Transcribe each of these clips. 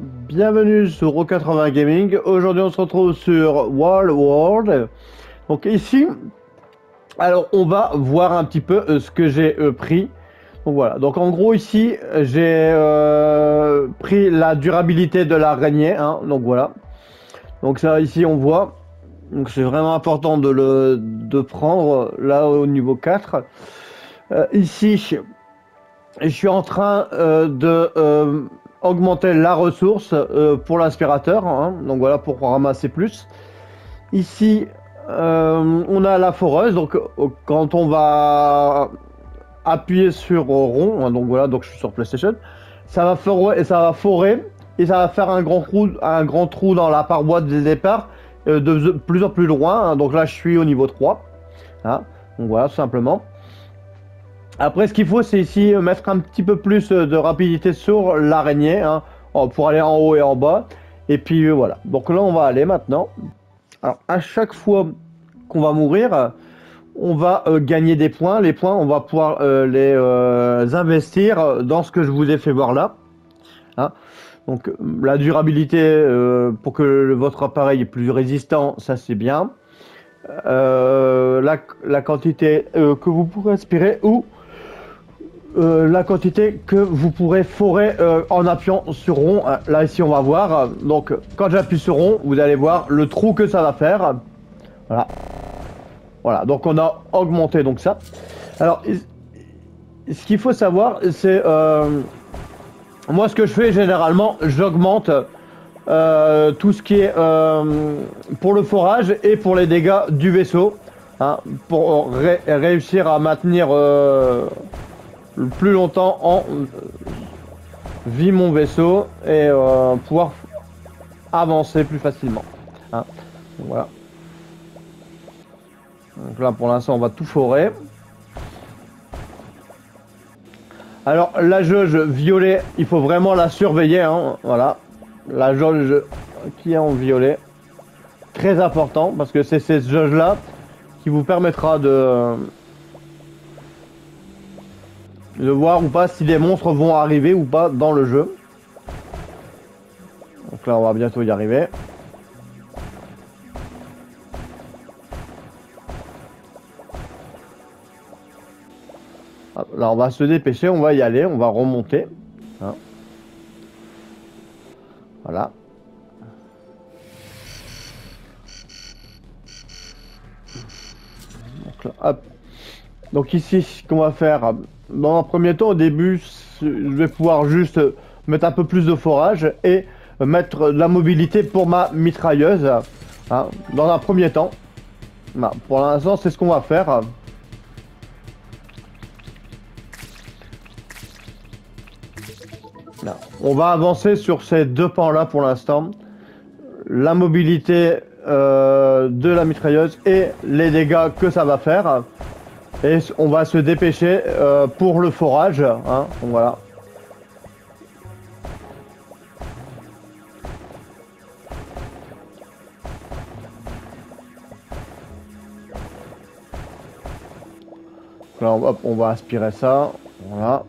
bienvenue sur Ro80 Gaming. Aujourd'hui on se retrouve sur World. Donc ici, alors on va voir un petit peu ce que j'ai pris. Donc voilà, donc en gros ici j'ai pris la durabilité de l'araignée, hein, donc voilà. Donc ça ici on voit, donc c'est vraiment important de prendre là au niveau 4. Ici je suis en train de augmenter la ressource pour l'aspirateur, hein, donc voilà, pour ramasser plus. Ici, on a la foreuse, donc quand on va appuyer sur rond, hein, donc voilà, donc je suis sur PlayStation, ça va forer et ça va faire un grand trou dans la paroi de départ de plus en plus loin, hein, donc là je suis au niveau 3, hein, donc voilà, tout simplement. Après, ce qu'il faut, c'est ici mettre un petit peu plus de rapidité sur l'araignée, hein, pour aller en haut et en bas. Et puis voilà. Donc là, on va aller maintenant. Alors, à chaque fois qu'on va mourir, on va gagner des points. Les points, on va pouvoir les investir dans ce que je vous ai fait voir là. Hein. Donc, la durabilité pour que votre appareil est plus résistant, ça c'est bien. La quantité que vous pourrez aspirer ou la quantité que vous pourrez forer en appuyant sur rond. Là ici on va voir, donc quand j'appuie sur rond, vous allez voir le trou que ça va faire. Voilà, voilà, donc on a augmenté donc ça. Alors ce qu'il faut savoir, c'est moi ce que je fais généralement, j'augmente tout ce qui est pour le forage et pour les dégâts du vaisseau, hein, pour réussir à maintenir le plus longtemps en vie mon vaisseau et pouvoir avancer plus facilement, hein. Donc, voilà. Donc là pour l'instant on va tout forer. Alors la jauge violet, il faut vraiment la surveiller, hein. Voilà, la jauge qui est en violet, très important parce que c'est cette jauge là qui vous permettra de voir ou pas si des monstres vont arriver ou pas dans le jeu. Donc là on va bientôt y arriver. Là on va se dépêcher, on va y aller, on va remonter, hein. Voilà. Donc, là, hop. Donc ici ce qu'on va faire, dans un premier temps au début je vais pouvoir juste mettre un peu plus de forage et mettre de la mobilité pour ma mitrailleuse, hein, dans un premier temps. Bah, pour l'instant c'est ce qu'on va faire. Là, on va avancer sur ces deux pans là pour l'instant. La mobilité de la mitrailleuse et les dégâts que ça va faire. Et on va se dépêcher pour le forage, hein, donc voilà. Là, hop, on va aspirer ça, voilà.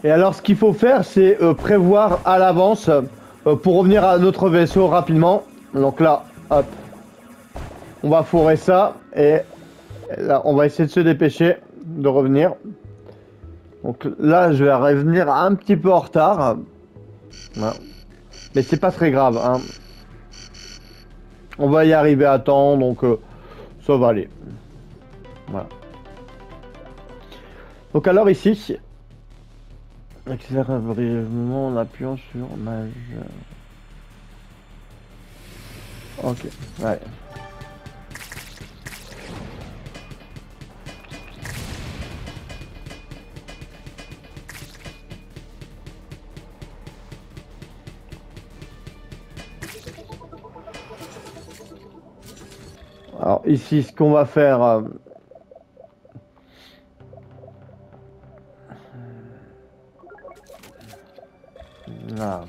Et alors ce qu'il faut faire, c'est prévoir à l'avance pour revenir à notre vaisseau rapidement. Donc là, hop, on va forer ça et là on va essayer de se dépêcher de revenir. Donc là je vais revenir un petit peu en retard. Voilà. Mais c'est pas très grave, hein. On va y arriver à temps, donc ça va aller. Voilà. Donc alors ici, accélère brièvement en appuyant sur majeur. Ok, allez. Alors ici, ce qu'on va faire... là.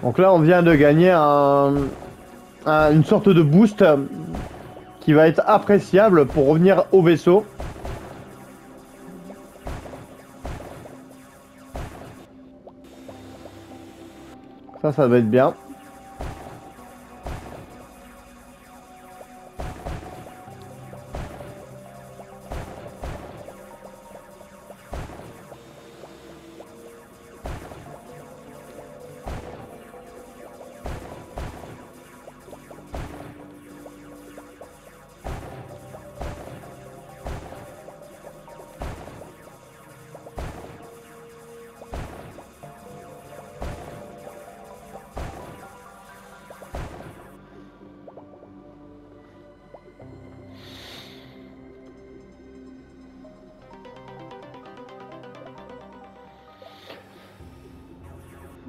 Donc là, on vient de gagner une sorte de boost qui va être appréciable pour revenir au vaisseau. Ça va être bien.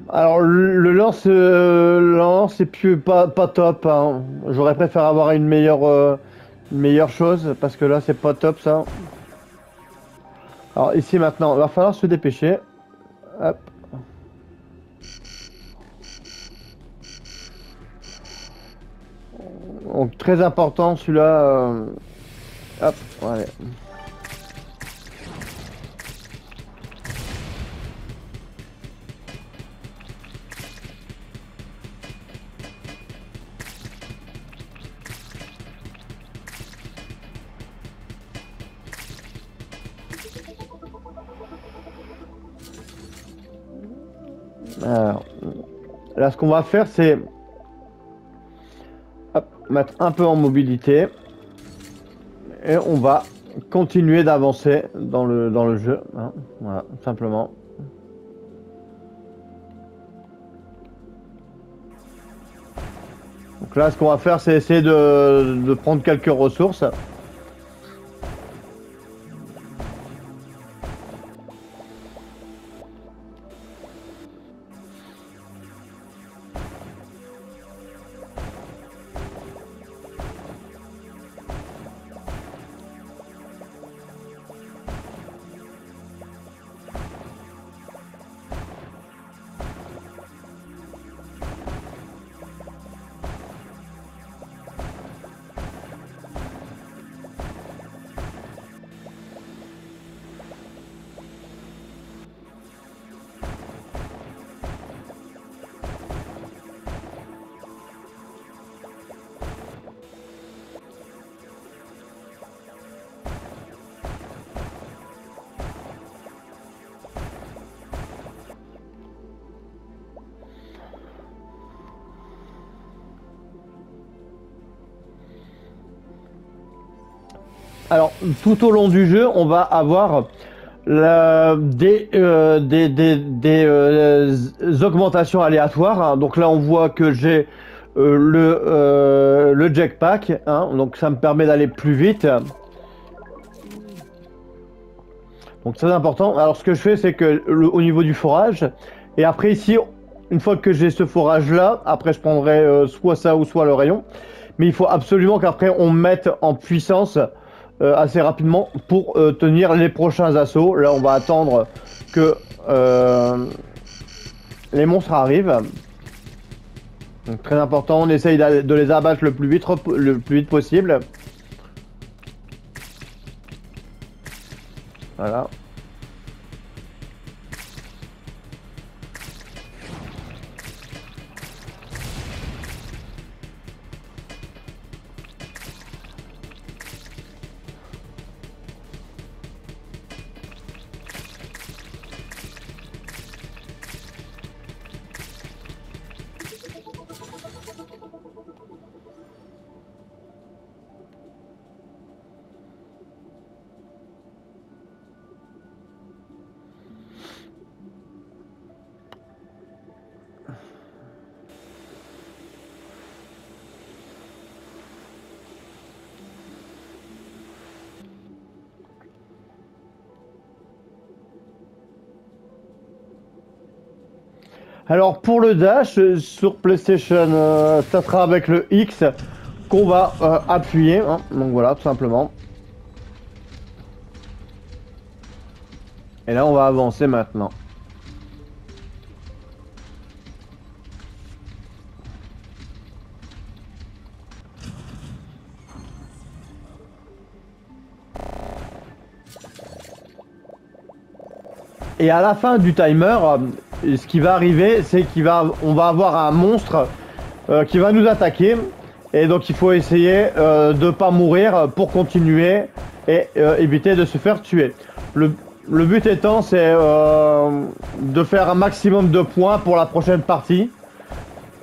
Alors le lance est plus pas top, hein. J'aurais préféré avoir une meilleure chose parce que là c'est pas top ça. Alors ici maintenant, il va falloir se dépêcher. Hop. Donc très important celui-là. Hop, ouais. Alors, là ce qu'on va faire c'est mettre un peu en mobilité et on va continuer d'avancer dans le jeu, hein. Voilà, simplement. Donc là, ce qu'on va faire, c'est essayer de prendre quelques ressources. Alors, tout au long du jeu, on va avoir des augmentations aléatoires, hein. Donc là, on voit que j'ai le jetpack, hein. Donc ça me permet d'aller plus vite. Donc très important. Alors ce que je fais, c'est que au niveau du forage, et après ici, une fois que j'ai ce forage là, après je prendrai soit ça ou soit le rayon. Mais il faut absolument qu'après on mette en puissance assez rapidement pour tenir les prochains assauts. Là on va attendre que les monstres arrivent. Donc très important, on essaye de les abattre le plus vite possible. Voilà. Alors pour le dash sur PlayStation, ça sera avec le X qu'on va appuyer. Hein. Donc voilà, tout simplement. Et là, on va avancer maintenant. Et à la fin du timer, ce qui va arriver, c'est on va avoir un monstre qui va nous attaquer. Et donc il faut essayer de ne pas mourir pour continuer et éviter de se faire tuer. Le but étant, c'est de faire un maximum de points pour la prochaine partie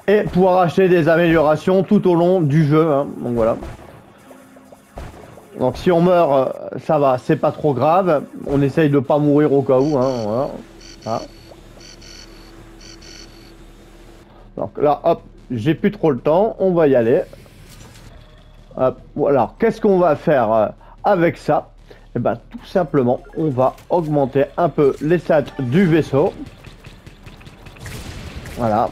et pouvoir acheter des améliorations tout au long du jeu. Hein. Donc voilà. Donc si on meurt, ça va, c'est pas trop grave. On essaye de pas mourir au cas où. Hein, voilà. Ah. Donc là, hop, j'ai plus trop le temps. On va y aller. Hop, voilà. Qu'est-ce qu'on va faire avec ça? Et ben tout simplement, on va augmenter un peu les stats du vaisseau. Voilà.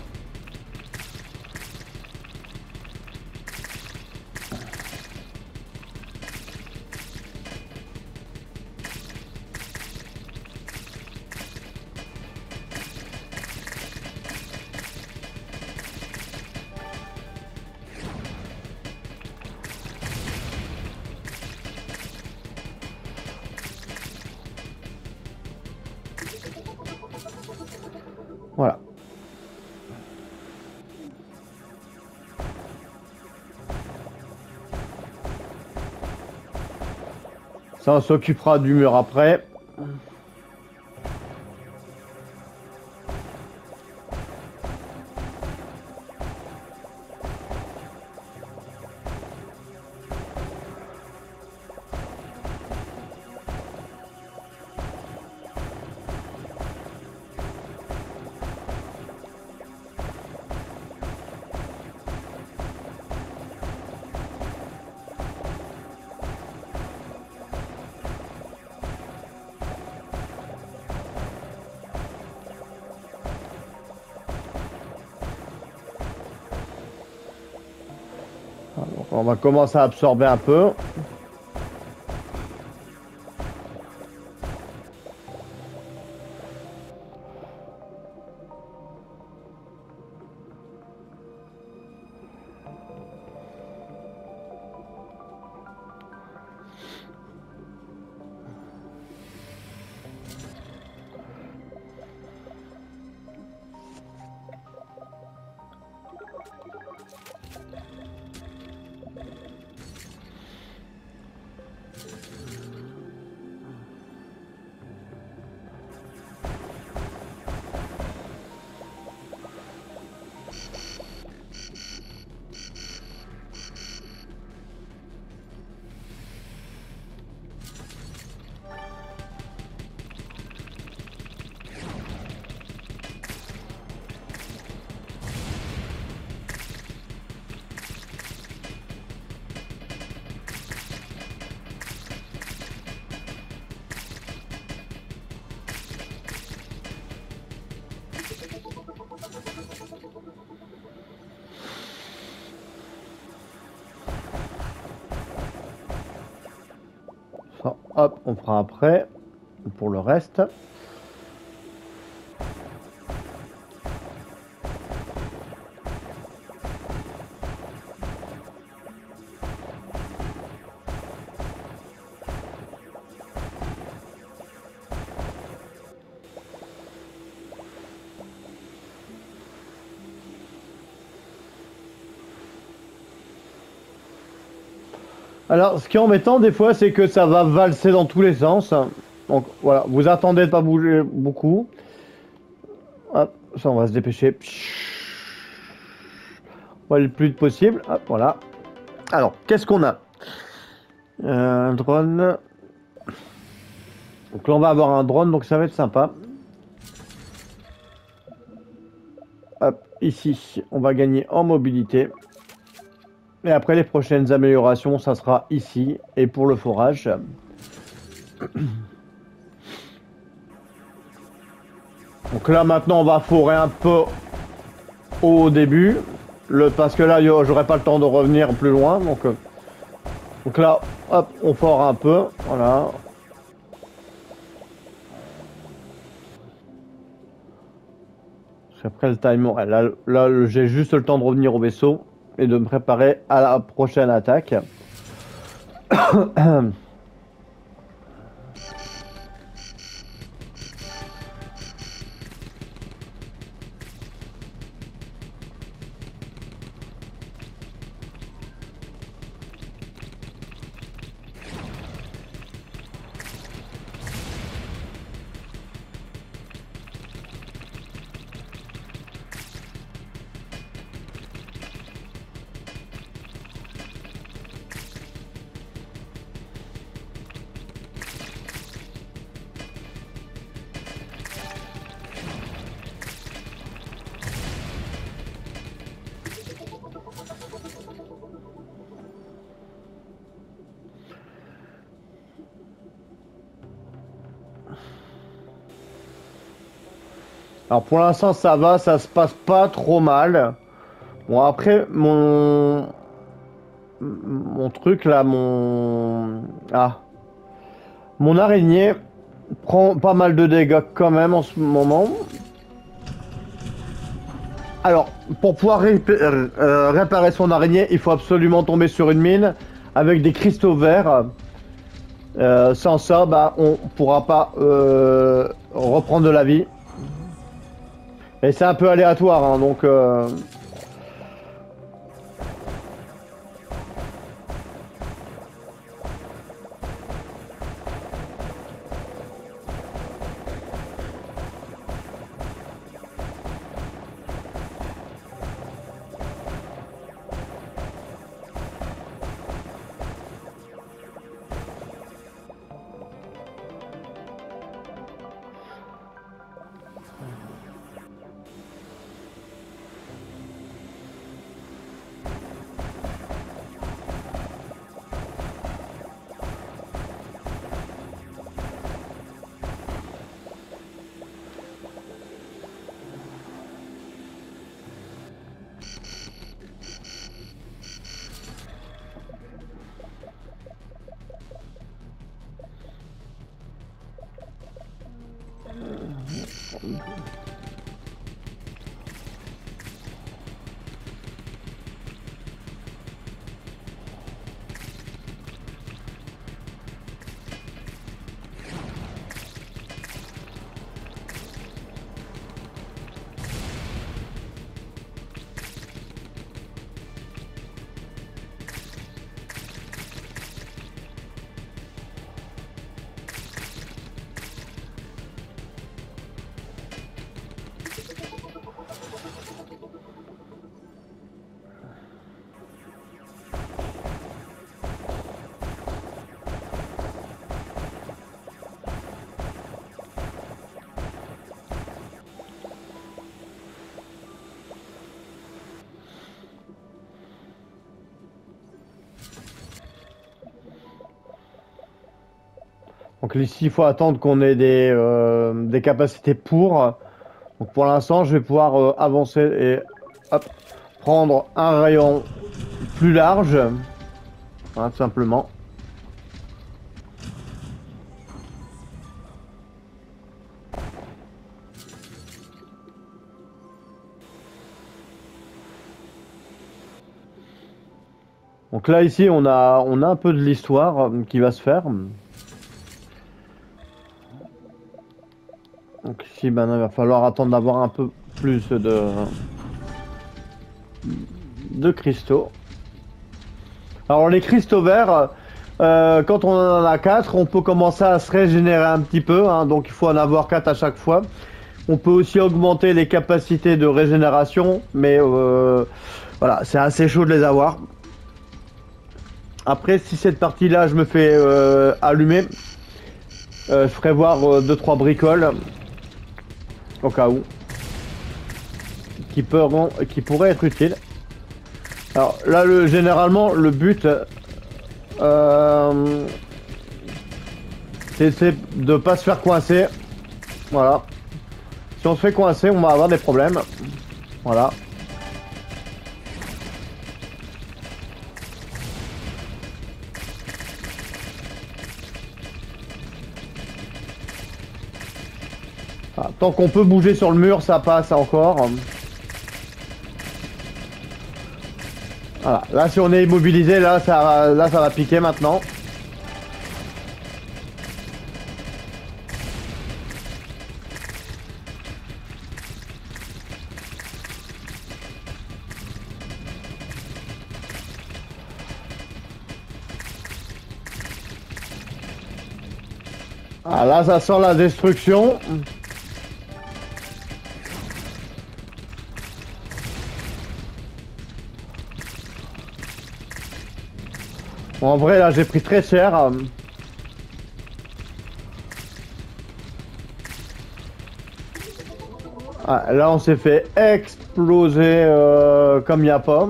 Voilà. Ça, on s'occupera du mur après. Donc on va commencer à absorber un peu. Ça, hop, on fera après pour le reste. Alors, ce qui est embêtant des fois, c'est que ça va valser dans tous les sens. Donc voilà, vous attendez de pas bouger beaucoup. Hop, ça on va se dépêcher. On va aller le plus vite possible. Hop, voilà. Alors, qu'est-ce qu'on a? Un drone. Donc là, on va avoir un drone, donc ça va être sympa. Hop, ici, on va gagner en mobilité. Et après, les prochaines améliorations, ça sera ici. Et pour le forage. Donc là maintenant on va fourrer un peu au début. Parce que là j'aurai pas le temps de revenir plus loin. Donc là, hop, on fore un peu. Voilà. Après le timer, là j'ai juste le temps de revenir au vaisseau et de me préparer à la prochaine attaque. Alors pour l'instant ça va, ça se passe pas trop mal. Bon après mon truc là, mon araignée prend pas mal de dégâts quand même en ce moment. Alors pour pouvoir réparer son araignée, il faut absolument tomber sur une mine avec des cristaux verts. Sans ça, bah on pourra pas reprendre de la vie. Et c'est un peu aléatoire, hein, donc... Donc ici, il faut attendre qu'on ait des capacités pour. Donc pour l'instant, je vais pouvoir avancer et hop, prendre un rayon plus large. Voilà, tout simplement. Donc là, ici, on a un peu de l'histoire qui va se faire. Donc ici, maintenant, il va falloir attendre d'avoir un peu plus de cristaux. Alors les cristaux verts, quand on en a 4, on peut commencer à se régénérer un petit peu, hein, donc il faut en avoir 4 à chaque fois. On peut aussi augmenter les capacités de régénération, mais voilà, c'est assez chaud de les avoir. Après, si cette partie-là, je me fais allumer, je ferai voir 2-3 bricoles, au cas où, qui pourraient être utiles. Alors là, généralement, le but, c'est de pas se faire coincer. Voilà. Si on se fait coincer, on va avoir des problèmes. Voilà. Ah, tant qu'on peut bouger sur le mur, ça passe encore. Voilà. Là, si on est immobilisé, là, ça va piquer maintenant. Ah, là, ça sent la destruction. Bon, en vrai, là, j'ai pris très cher. Ah, là, on s'est fait exploser comme il n'y a pas.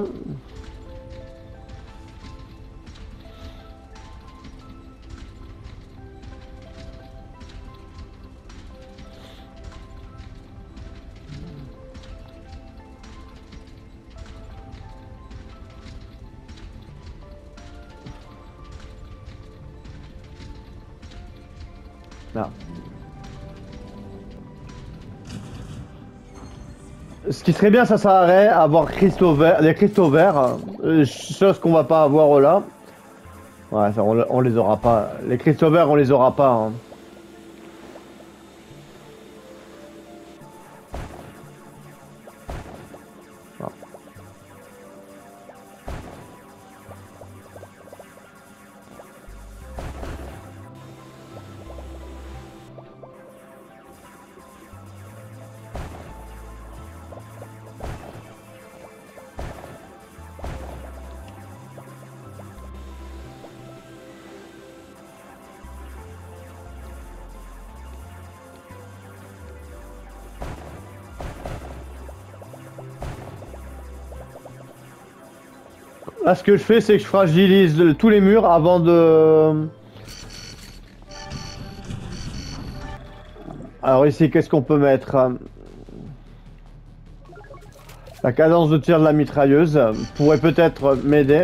Là. Ce qui serait bien, ça serait avoir des cristaux verts, chose qu'on va pas avoir là. Ouais, ça, on les aura pas. Les cristaux verts, on les aura pas. Hein. Là, ce que je fais, c'est que je fragilise tous les murs avant de... Alors ici, qu'est-ce qu'on peut mettre? La cadence de tir de la mitrailleuse pourrait peut-être m'aider.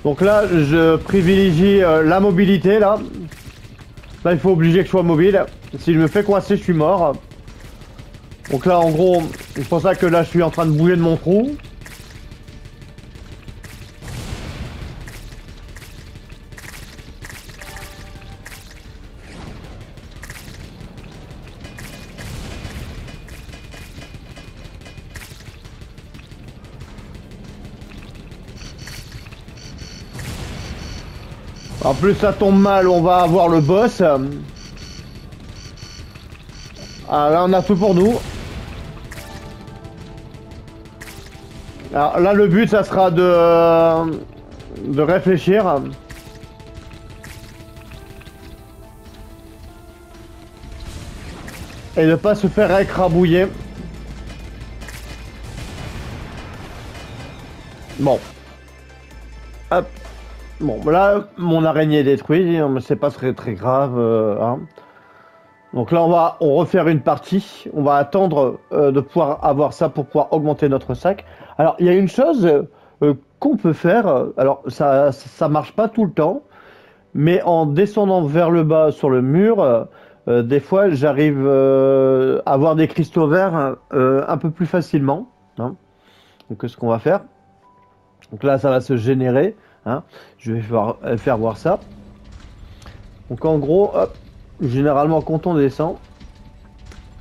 Donc là, je privilégie la mobilité, là. Là, il faut obliger que je sois mobile. Si je me fais coincer, je suis mort. Donc là, en gros, c'est pour ça que là, je suis en train de bouger de mon trou. En plus, ça tombe mal, on va avoir le boss. Ah, là, on a tout pour nous. Alors là, le but, ça sera de réfléchir. Et de pas se faire écrabouiller. Bon. Hop. Bon, là, mon araignée est détruite, mais c'est pas très grave. Hein. Donc là, on refaire une partie. On va attendre de pouvoir avoir ça pour pouvoir augmenter notre sac. Alors, il y a une chose qu'on peut faire. Alors, ça marche pas tout le temps, mais en descendant vers le bas sur le mur, des fois, j'arrive à avoir des cristaux verts un peu plus facilement. Hein. Donc, ce qu'on va faire. Donc là, ça va se générer. Hein. Je vais faire voir ça. Donc en gros, hop, généralement quand on descend,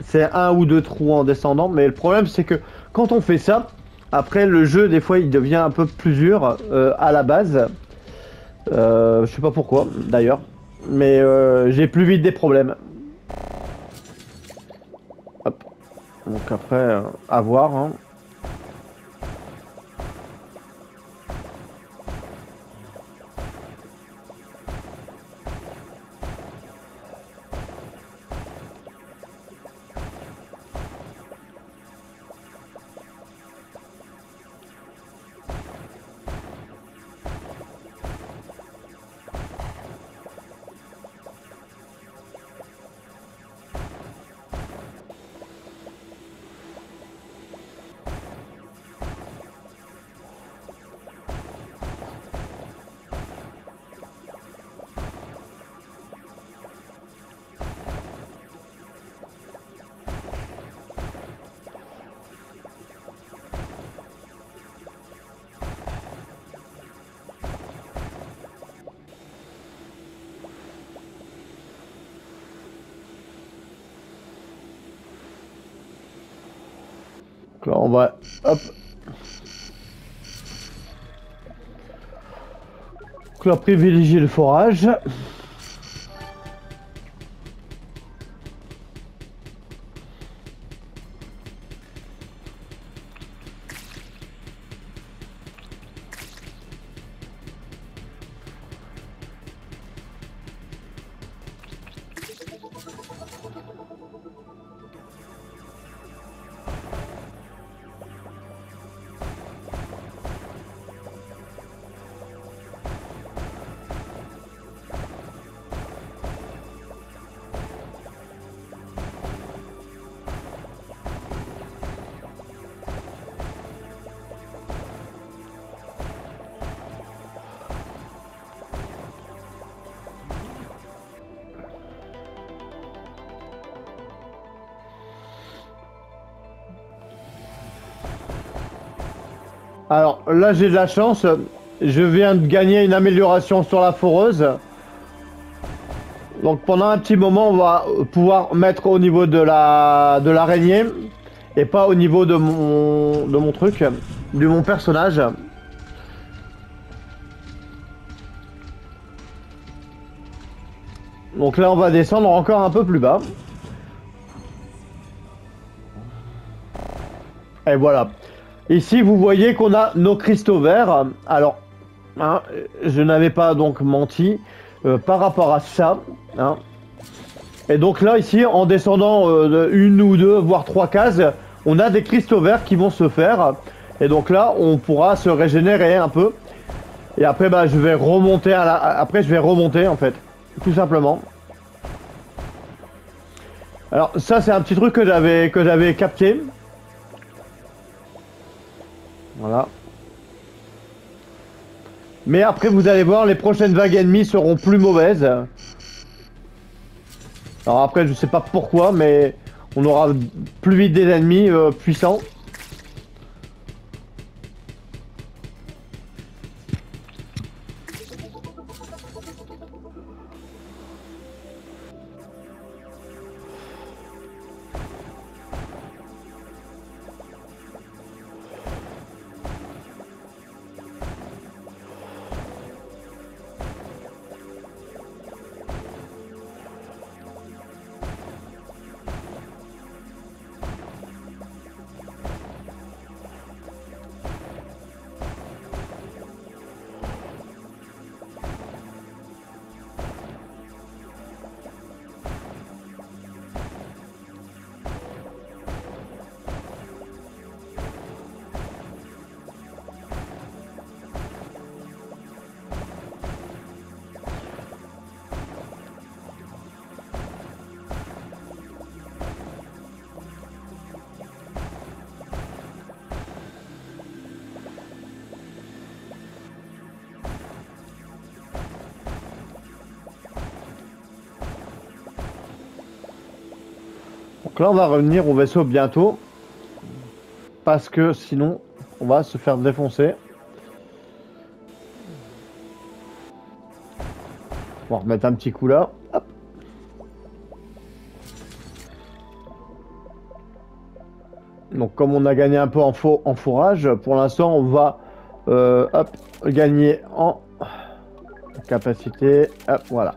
c'est un ou deux trous en descendant. Mais le problème c'est que quand on fait ça, après le jeu des fois il devient un peu plus dur à la base. Je sais pas pourquoi d'ailleurs. Mais j'ai plus vite des problèmes. Hop. Donc après, à voir. Hein. là, on va... Hop. Donc là, privilégier le forage. Alors là j'ai de la chance, je viens de gagner une amélioration sur la foreuse. Donc pendant un petit moment on va pouvoir mettre au niveau de l'araignée et pas au niveau de mon truc, de mon personnage. Donc là on va descendre encore un peu plus bas. Et voilà. Ici, vous voyez qu'on a nos cristaux verts. Alors, hein, je n'avais pas donc menti par rapport à ça. Hein. Et donc là, ici, en descendant de une ou deux, voire trois cases, on a des cristaux verts qui vont se faire. Et donc là, on pourra se régénérer un peu. Et après, bah, je vais remonter après, je vais remonter en fait, tout simplement. Alors ça, c'est un petit truc que j'avais capté. Voilà. Mais après, vous allez voir, les prochaines vagues ennemies seront plus mauvaises. Alors après, je sais pas pourquoi, mais on aura plus vite des ennemis puissants. Donc là, on va revenir au vaisseau bientôt. Parce que sinon, on va se faire défoncer. On va remettre un petit coup là. Hop. Donc comme on a gagné un peu en fourrage, pour l'instant, on va hop, gagner en capacité. Hop, voilà.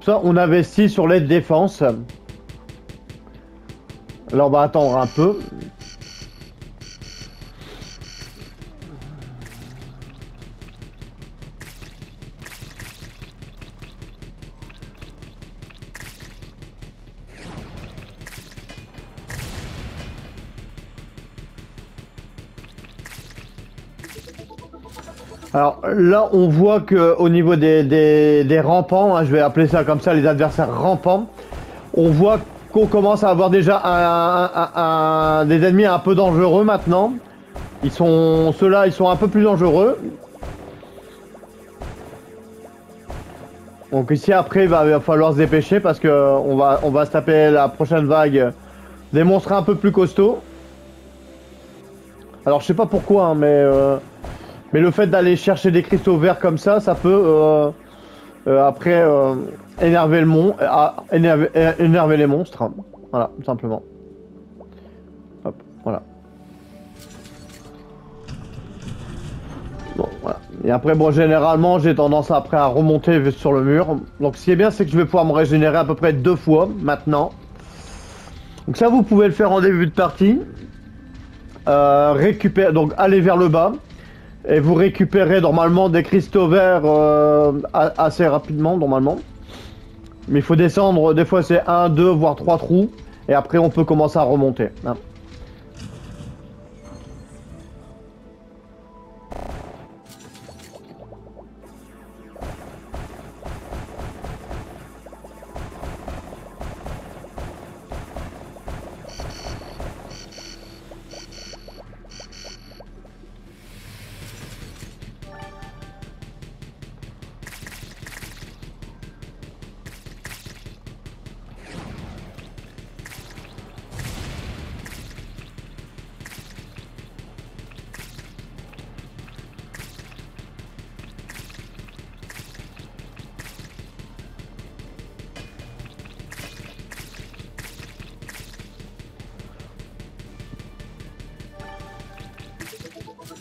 Ça, on investit sur les défenses. Là, on va attendre un peu. Alors là, on voit que au niveau des rampants, hein, je vais appeler ça comme ça, les adversaires rampants, on voit qu'on commence à avoir déjà des ennemis un peu dangereux maintenant. Ceux-là, ils sont un peu plus dangereux. Donc ici après, il va falloir se dépêcher parce que on va se taper la prochaine vague des monstres un peu plus costauds. Alors je sais pas pourquoi, hein, mais le fait d'aller chercher des cristaux verts comme ça peut après énerver énerver les monstres. Voilà, tout simplement. Hop, voilà. Et après, bon, généralement, j'ai tendance après à remonter sur le mur. Donc, ce qui est bien, c'est que je vais pouvoir me régénérer à peu près 2 fois maintenant. Donc ça, vous pouvez le faire en début de partie. Récupérer, donc aller vers le bas. Et vous récupérez normalement des cristaux verts assez rapidement, normalement. Mais il faut descendre, des fois c'est 1, 2, voire 3 trous. Et après, on peut commencer à remonter. Hein.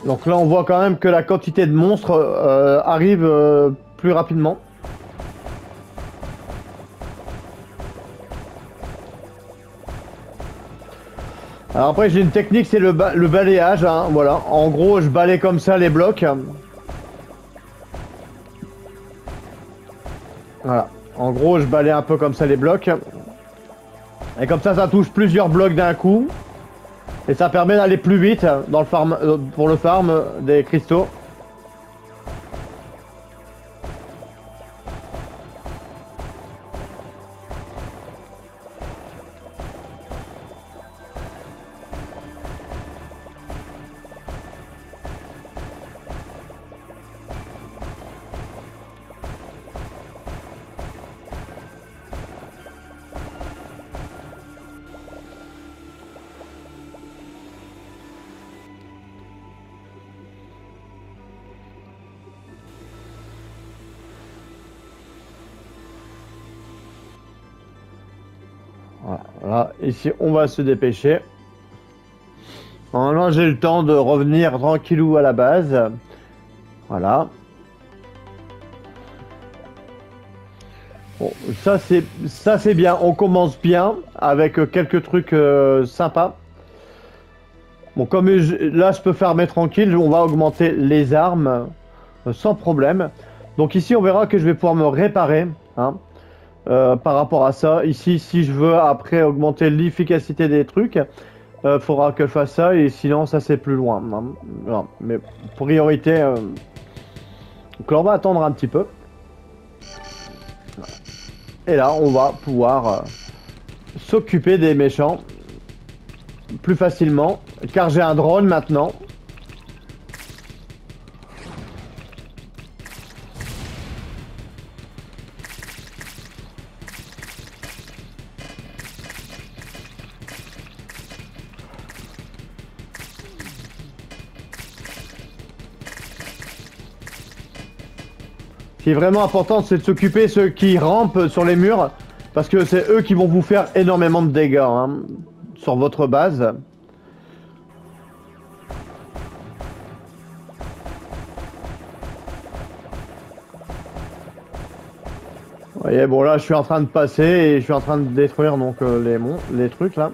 Donc là, on voit quand même que la quantité de monstres arrive plus rapidement. Alors après, j'ai une technique, c'est le balayage. Hein, voilà. En gros, je balaye comme ça les blocs. Voilà. En gros, je balaye un peu comme ça les blocs. Et comme ça touche plusieurs blocs d'un coup. Et ça permet d'aller plus vite dans le farm, pour le farm des cristaux. Voilà, ici on va se dépêcher. Normalement j'ai le temps de revenir tranquillou à la base. Voilà. Bon, ça c'est bien, on commence bien avec quelques trucs sympas. Bon, comme là je peux fermer tranquille, on va augmenter les armes sans problème. Donc ici on verra que je vais pouvoir me réparer. Hein. Par rapport à ça, ici si je veux après augmenter l'efficacité des trucs, faudra que je fasse ça et sinon ça c'est plus loin. Hein. Non, mais priorité, donc là on va attendre un petit peu. Et là on va pouvoir s'occuper des méchants plus facilement car j'ai un drone maintenant. Ce qui est vraiment important, c'est de s'occuper de ceux qui rampent sur les murs, parce que c'est eux qui vont vous faire énormément de dégâts hein, sur votre base. Vous voyez, bon là je suis en train de passer et je suis en train de détruire donc les trucs là.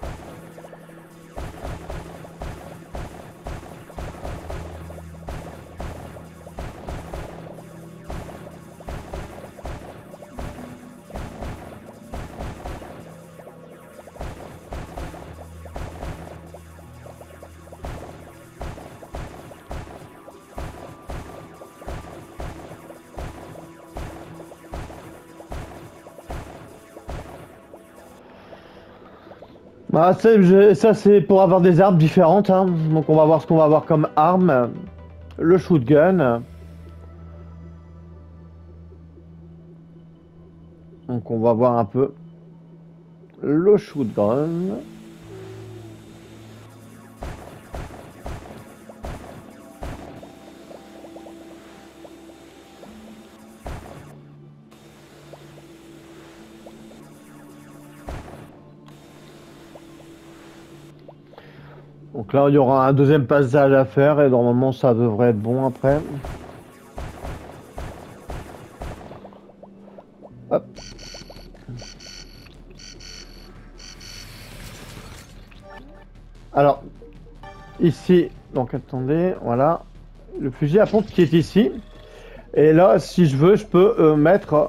Bah, ça c'est pour avoir des armes différentes, hein. Donc on va voir ce qu'on va avoir comme arme. Le shotgun. Donc on va voir un peu le shotgun. Donc là, il y aura un deuxième passage à faire et normalement, ça devrait être bon après. Alors, ici, donc attendez, voilà. Le fusil à pompe qui est ici. Et là, si je veux, je peux mettre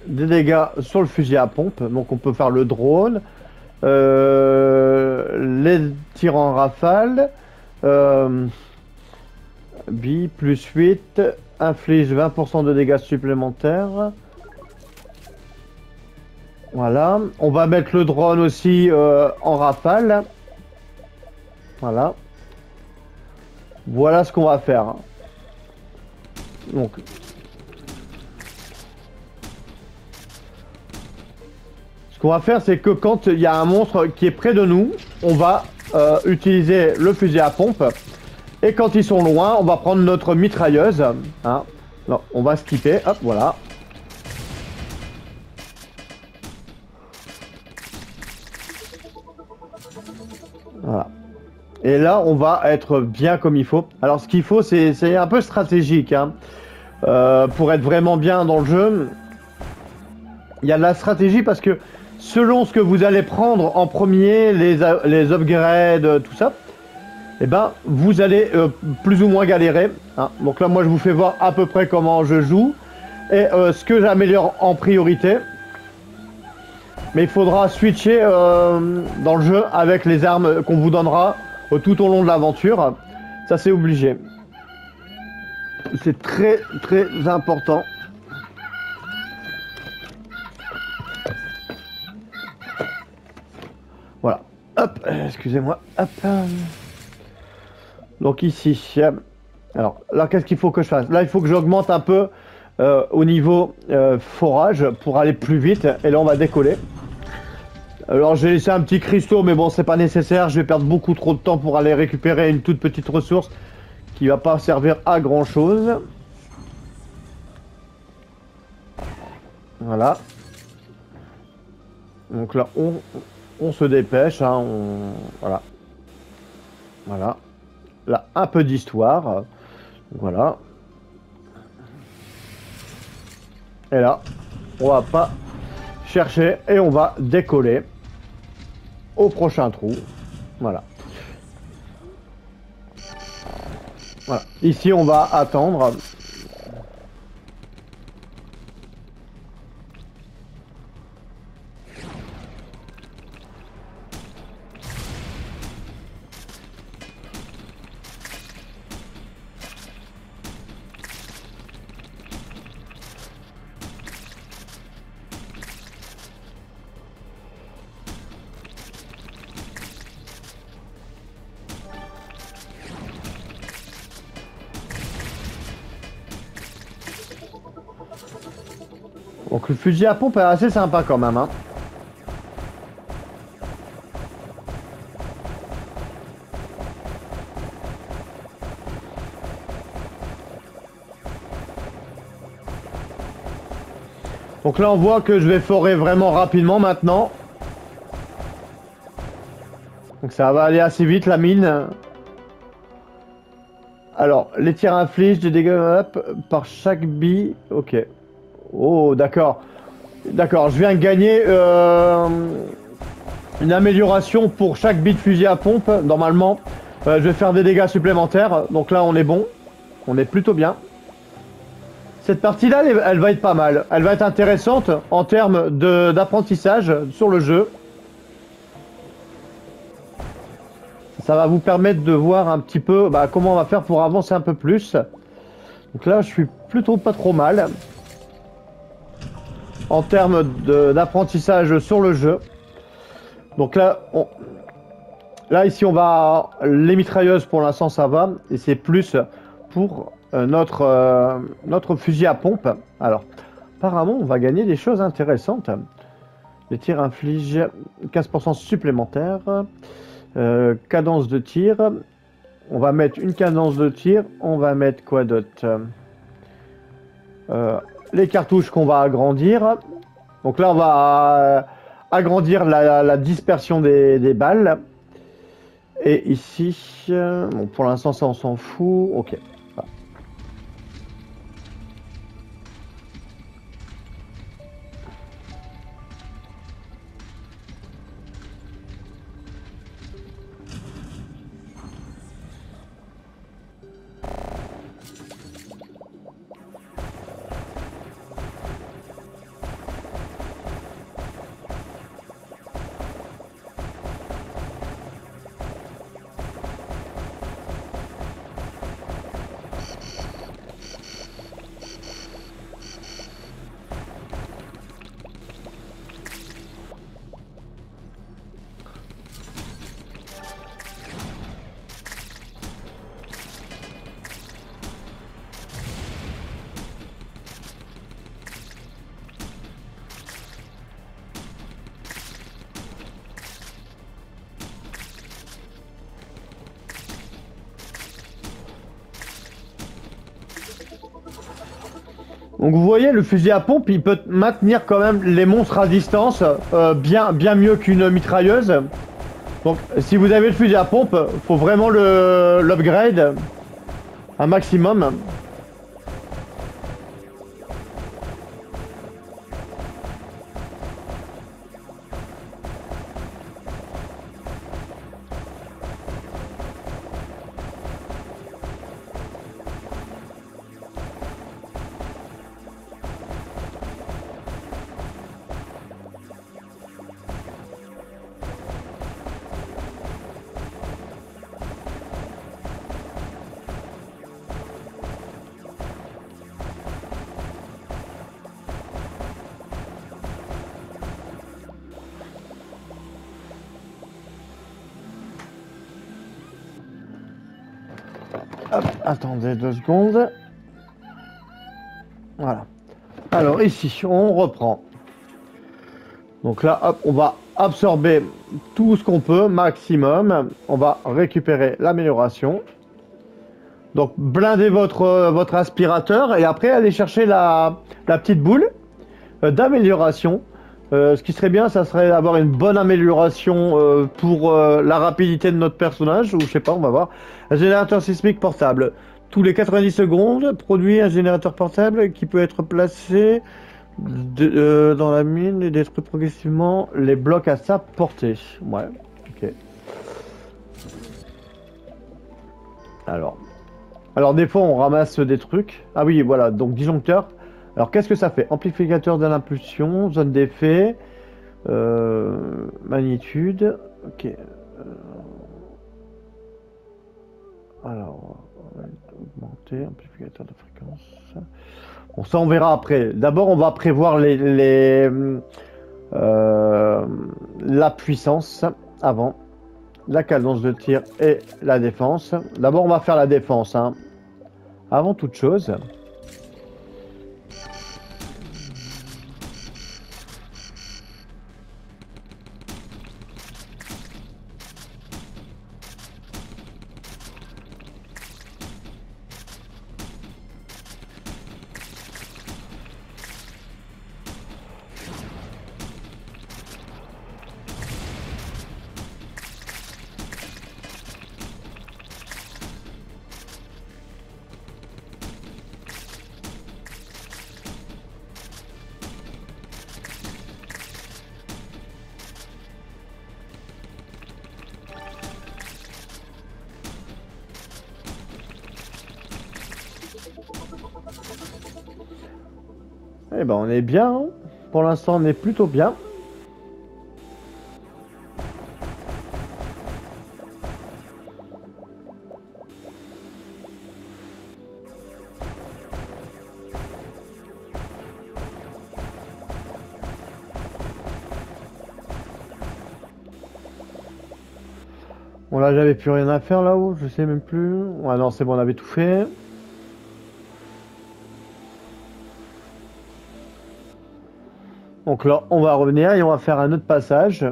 des dégâts sur le fusil à pompe. Donc on peut faire le drone, les tirs en rafale, bi plus 8, inflige 20% de dégâts supplémentaires. Voilà, on va mettre le drone aussi en rafale. Voilà. Voilà ce qu'on va faire. Donc, ce qu'on va faire, c'est que quand il y a un monstre qui est près de nous, on va utiliser le fusil à pompe. Et quand ils sont loin, on va prendre notre mitrailleuse. Hein. Non, on va skipper. Hop, voilà. Voilà. Et là, on va être bien comme il faut. Alors, ce qu'il faut, c'est un peu stratégique. Hein. Pour être vraiment bien dans le jeu, il y a de la stratégie parce que selon ce que vous allez prendre en premier, les upgrades, tout ça, eh ben, vous allez plus ou moins galérer. Hein. Donc là, moi, je vous fais voir à peu près comment je joue et ce que j'améliore en priorité. Mais il faudra switcher dans le jeu avec les armes qu'on vous donnera tout au long de l'aventure. Ça, c'est obligé. C'est très, très important. Voilà. Hop, excusez-moi. Hop. Donc ici. Alors là, qu'est-ce qu'il faut que je fasse? Là, il faut que j'augmente un peu au niveau forage pour aller plus vite. Et là, on va décoller. Alors j'ai laissé un petit cristaux, mais bon, c'est pas nécessaire. Je vais perdre beaucoup trop de temps pour aller récupérer une toute petite ressource qui va pas servir à grand chose. Voilà. Donc là, on se dépêche. Hein, voilà. Voilà. Là, un peu d'histoire. Voilà. Et là, on va pas chercher et on va décoller au prochain trou. Voilà. Voilà. Ici, on va attendre. Donc le fusil à pompe est assez sympa quand même. Hein. Donc là on voit que je vais forer vraiment rapidement maintenant. Donc ça va aller assez vite la mine. Alors les tirs infligent des dégâts par chaque bille. Ok. Oh d'accord. D'accord, je viens de gagner une amélioration pour chaque bille de fusil à pompe. Normalement, je vais faire des dégâts supplémentaires. Donc là on est bon. On est plutôt bien. Cette partie-là, elle va être pas mal. Elle va être intéressante en termes d'apprentissage sur le jeu. Ça va vous permettre de voir un petit peu comment on va faire pour avancer un peu plus. Donc là, je suis plutôt pas trop mal. En termes d'apprentissage sur le jeu. Donc là, là ici, on va... Les mitrailleuses, pour l'instant, ça va. Et c'est plus pour notre fusil à pompe. Alors, apparemment, on va gagner des choses intéressantes. Les tirs infligent 15% supplémentaire. Cadence de tir. On va mettre une cadence de tir. On va mettre quoi d'autre? Les cartouches qu'on va agrandir. Donc là, on va agrandir la dispersion des balles. Et ici, bon, pour l'instant, ça, on s'en fout. Ok. Voilà. Donc vous voyez, le fusil à pompe, il peut maintenir quand même les monstres à distance bien mieux qu'une mitrailleuse. Donc si vous avez le fusil à pompe, faut vraiment l'upgrade un maximum. Hop, attendez 2 secondes. Voilà. Alors ici, on reprend. Donc là, hop, on va absorber tout ce qu'on peut, maximum. On va récupérer l'amélioration. Donc blindez votre aspirateur et après allez chercher la petite boule d'amélioration. Ce qui serait bien, ça serait d'avoir une bonne amélioration pour la rapidité de notre personnage, ou je sais pas, on va voir. Un générateur sismique portable. Tous les 90 secondes, produit un générateur portable qui peut être placé dans la mine et détruit progressivement les blocs à sa portée. Ouais, ok. Alors des fois on ramasse des trucs. Ah oui, voilà, donc disjoncteur. Alors qu'est-ce que ça fait? Amplificateur de l'impulsion, zone d'effet, magnitude, ok. Alors, on va augmenter, amplificateur de fréquence. Bon, ça on verra après. D'abord on va prévoir la puissance avant. La cadence de tir et la défense. D'abord on va faire la défense, hein, avant toute chose. Eh ben on est bien, hein. Pour l'instant on est plutôt bien. Bon là j'avais plus rien à faire là-haut, je sais même plus. Ouais non c'est bon, on avait tout fait. Donc là, on va revenir et on va faire un autre passage.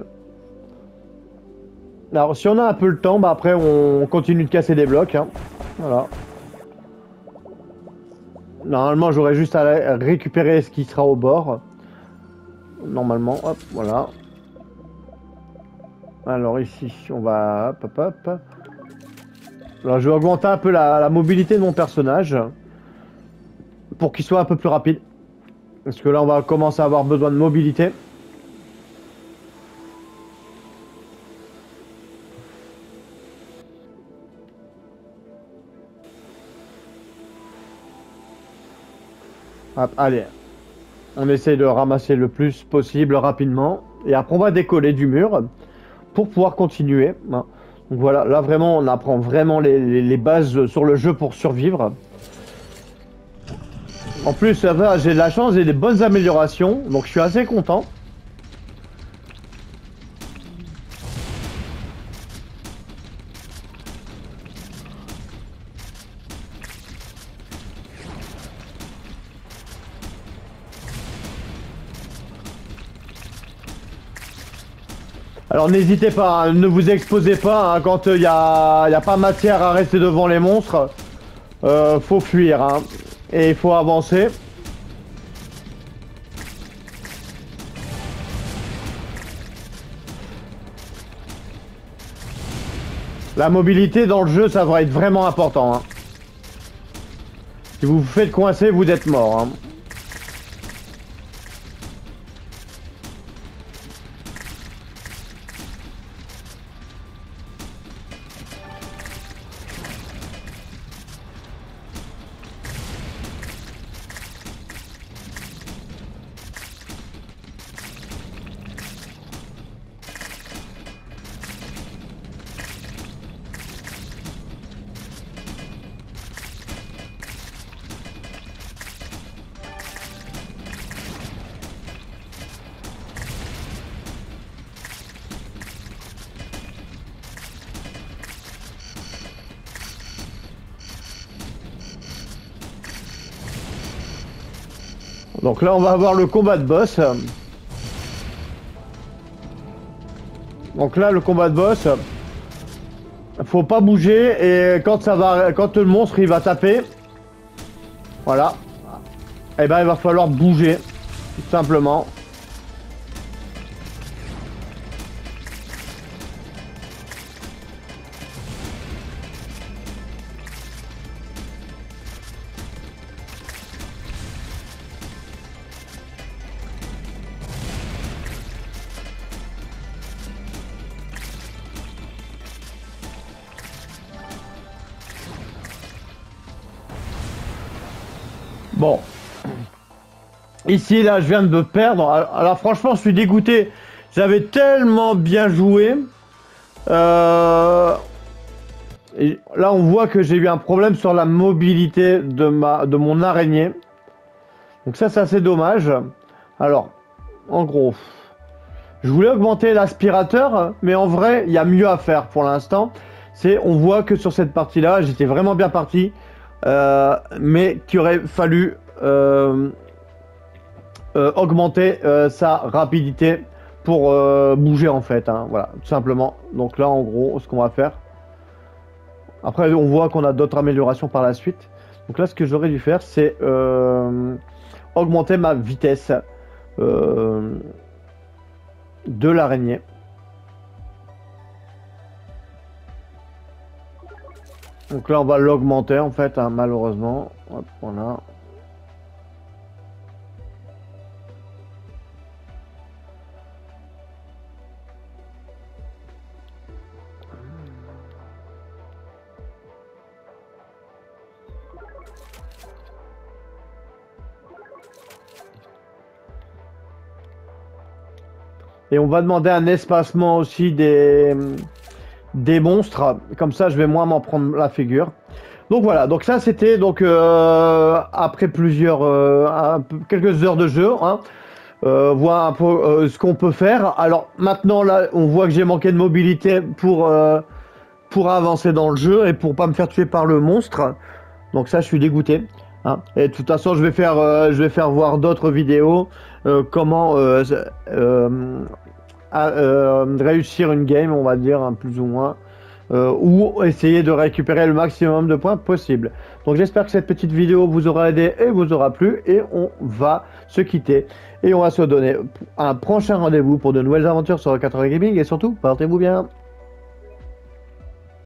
Alors, si on a un peu le temps, bah après, on continue de casser des blocs, hein. Voilà. Normalement, j'aurais juste à récupérer ce qui sera au bord. Normalement, hop, voilà. Alors ici, on va... Hop, hop, hop. Alors, je vais augmenter un peu la mobilité de mon personnage. Pour qu'il soit un peu plus rapide. Parce que là, on va commencer à avoir besoin de mobilité. Hop, allez. On essaie de ramasser le plus possible rapidement. Et après, on va décoller du mur pour pouvoir continuer. Donc voilà, là vraiment, on apprend vraiment les bases sur le jeu pour survivre. En plus, j'ai de la chance et des bonnes améliorations, donc je suis assez content. Alors n'hésitez pas, hein, ne vous exposez pas, hein, quand il y a pas matière à rester devant les monstres. Faut fuir, hein, et il faut avancer. La mobilité dans le jeu, ça va être vraiment important. Hein. Si vous vous faites coincer, vous êtes mort. Hein. Donc là, on va avoir le combat de boss. Donc là, le combat de boss, faut pas bouger et quand le monstre il va taper, voilà, et ben il va falloir bouger, tout simplement. Bon. Ici, là, je viens de me perdre. Alors, franchement, je suis dégoûté. J'avais tellement bien joué. Et là, on voit que j'ai eu un problème sur la mobilité de mon araignée. Donc ça, c'est assez dommage. Alors, en gros, je voulais augmenter l'aspirateur, mais en vrai, il y a mieux à faire pour l'instant. On voit que sur cette partie-là, j'étais vraiment bien parti. Mais qu'il aurait fallu augmenter sa rapidité pour bouger en fait, hein, voilà, tout simplement. Donc là, en gros, ce qu'on va faire. Après, on voit qu'on a d'autres améliorations par la suite. Donc là, ce que j'aurais dû faire, c'est augmenter ma vitesse de l'araignée. Donc là, on va l'augmenter en fait, hein, malheureusement. Hop, voilà. Et on va demander un espacement aussi des monstres. Comme ça, je vais moins m'en prendre la figure. Donc voilà, donc ça c'était donc après quelques heures de jeu, hein, voir un peu ce qu'on peut faire. Alors maintenant là, on voit que j'ai manqué de mobilité pour avancer dans le jeu et pour pas me faire tuer par le monstre. Donc ça, je suis dégoûté. Hein. Et de toute façon, je vais faire voir d'autres vidéos comment réussir une game, on va dire, hein, plus ou moins. Ou essayer de récupérer le maximum de points possible. Donc j'espère que cette petite vidéo vous aura aidé et vous aura plu. Et on va se quitter. Et on va se donner un prochain rendez-vous pour de nouvelles aventures sur 80 Gaming. Et surtout, portez-vous bien.